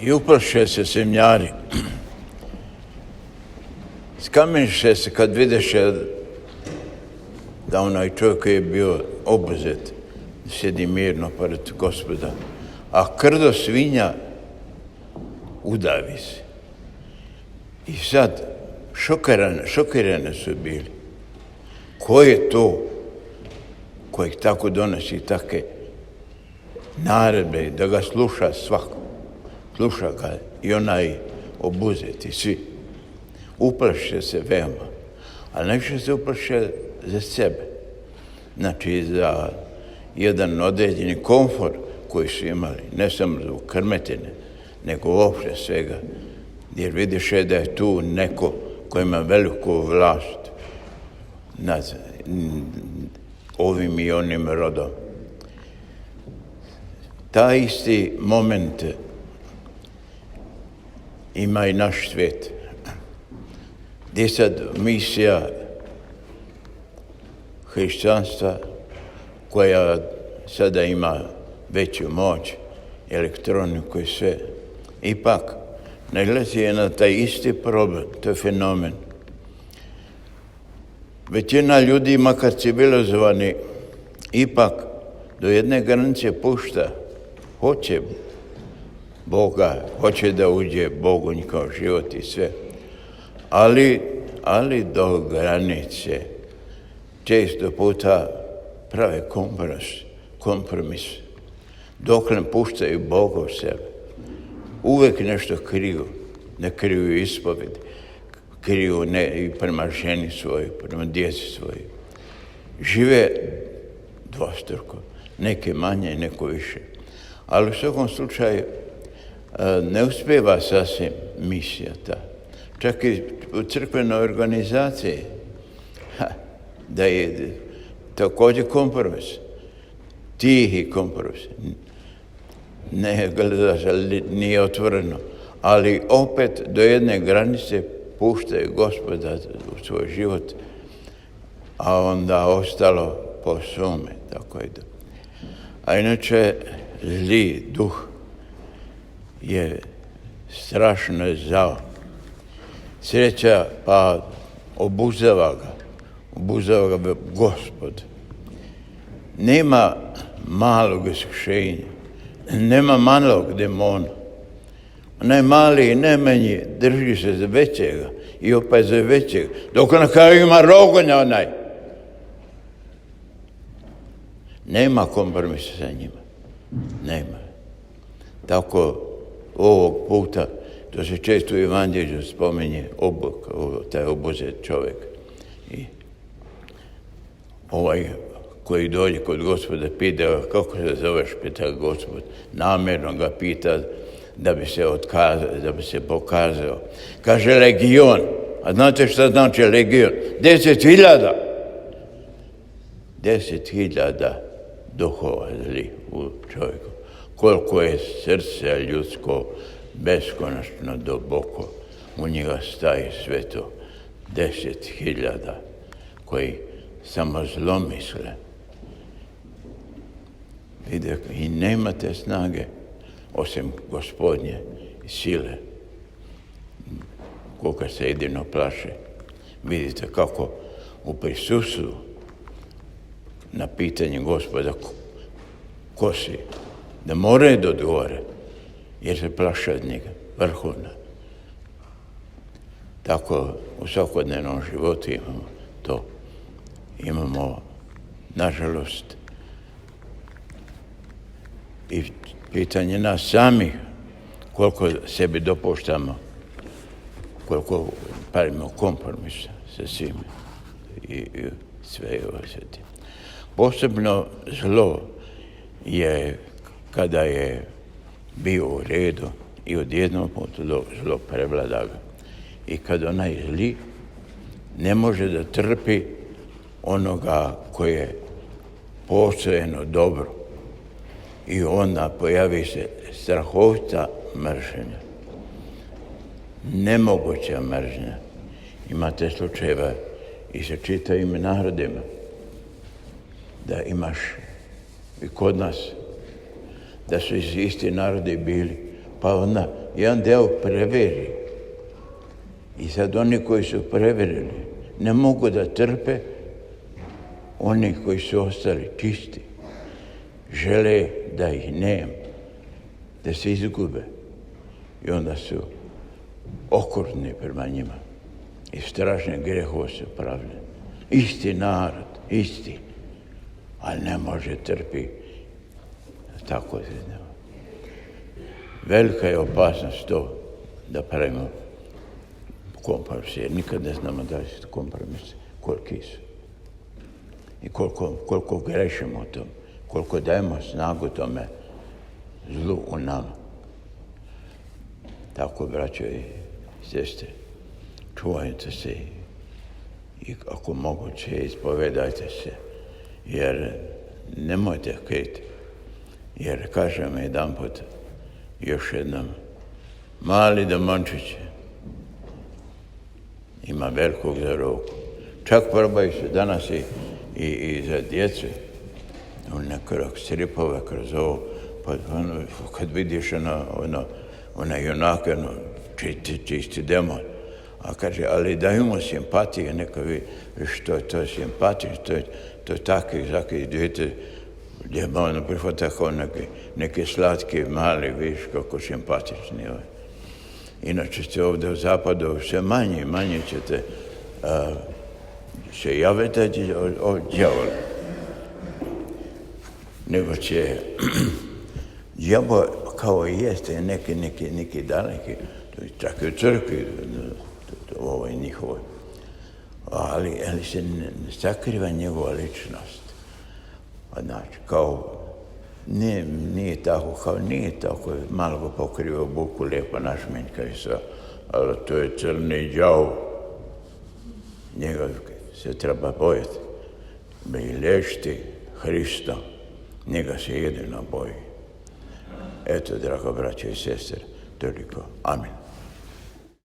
I uplaše se zemljari. Skameniše se kad videše da onaj čovjek koji je bio obuzet sjedi mirno pored Gospoda, a krdo svinja udavi se. I sad šokirane su bili. Ko je to kojeg tako donosi take naredbe da ga sluša svako? Sluša ga i onaj obuzeti, svi. Uplaše se veoma, ali najviše se uplaše za sebe. Znači, za jedan određeni komfor koji su imali, ne samo zbog krmetine, nego uopšte svega. Jer vidiš da je tu neko koji ima veliku vlast nad ovim i onim rodom. Taj isti moment ima i naš svijet. Gdje sad misija hrišćanstva koja sada ima veću moć, elektroniku i sve, ipak naglazi je na taj isti problem, to je fenomen. Većina ljudi, makar civilizovani, ipak do jedne granice pušta, hoće Boga, hoće da uđe Bogu njihov život i sve. Ali do granice često puta prave kompromis. Dok ne puštaju Boga u sebe. Uvijek nešto kriju. Ne kriju ispoved. Kriju i prema ženi svojoj, prema djeci svojoj. Žive dvostruko. Neke manje, neko više. Ali u svakom slučaju ne uspijeva sasvim misija ta. Čak i u crkvenoj organizaciji da je također kompromis. Tihi kompromis. Ne gleda se, nije otvoreno. Ali opet do jedne granice puštaju Gospoda u svoj život, a onda ostalo po svome. Tako ide. A inače, zli duh je strašno zao. Sreća pa obuzava ga Gospod. Nema malog iskušenja, nema malog demona. Onaj mali i najmanji drži se za većega i opet za većega, dok na kraju ima rogonja onaj. Nema kompromisa sa njima. Nema. Tako ovog puta, to se često u Evanđelju spominje taj obuzet čovjek. I ovaj koji dođe kod Gospoda pita ga kako se zoveš, pita Gospod. Namjerno ga pita da bi se otkazao, da bi se pokazao. Kaže legion. A znate šta znači legion? 10.000. 10.000 duhova zli u čovjeku. Koliko je srce ljudsko beskonačno duboko, u njega staje sve to. 10.000 koji samo zlo misle. Vidite, i nemate snage osim Gospodnje sile. Koliko se jedino plaše. Vidite kako u prisustvu na pitanje Gospoda ko si, da moraju da odgovore, jer se plaše od njega, vrhovna. Tako u svakodnevnom životu imamo to. Imamo, nažalost, i pitanje nas samih, koliko sebi dopuštamo, koliko pravimo kompromisa sa svime i sve osjeti. Posebno zlo je kada je bio u redu i odjednom zlo prevlada ga. I kad onaj zli ne može da trpi onoga koje je postojeno dobro. I onda pojavi se strahovita mržnja. Nemoguća mržnja. Imate slučajeva i sa čitavim narodima da imaš i kod nas da su isti narodi bili, pa onda jedan deo preveri. I sad oni koji su preverili ne mogu da trpe, oni koji su ostali čisti žele da ih nema, da se izgube. I onda su okrutni prema njima i strašne grehove su pravili. Isti narod, isti, ali ne može trpi tako. Velika je opasnost to da pravimo kompromise, jer nikad ne znamo da li su kompromise, koliki su. I koliko grešimo o tom, koliko dajemo snagu tome zlu u nama. Tako, braćo i sestre, čuvajte se i ako moguće ispovedajte se, jer nemojte kriti. Jer kažem jedan put, još jednom, mali domončić ima velikog za ruku. Čak probaju se danas i za djecu, kroz stripove, kroz ovo, pa kad vidiš ona junaka, čisti demon, a kaže, ali dajmo simpatije, neka vi što je to simpatije, to je takvi djete, gdje ono prihvata kao neke slatke, mali, viš kako simpatični. Inače ste ovdje u zapadu sve manje ćete se javiti o djavolu. Nego će djavol kao i jeste neki daleki, čak i u crkvi, ovo je njihovo. Ali se ne sakriva njegova ličnost. Znači, kao, nije tako, malo ga pokriva u buku, lijepo našminka i sve, ali to je crni đavo. Njega se treba bojati, milještiti Hrista, njega se jedino boji. Eto, drago braćo i sestre, toliko. Amin.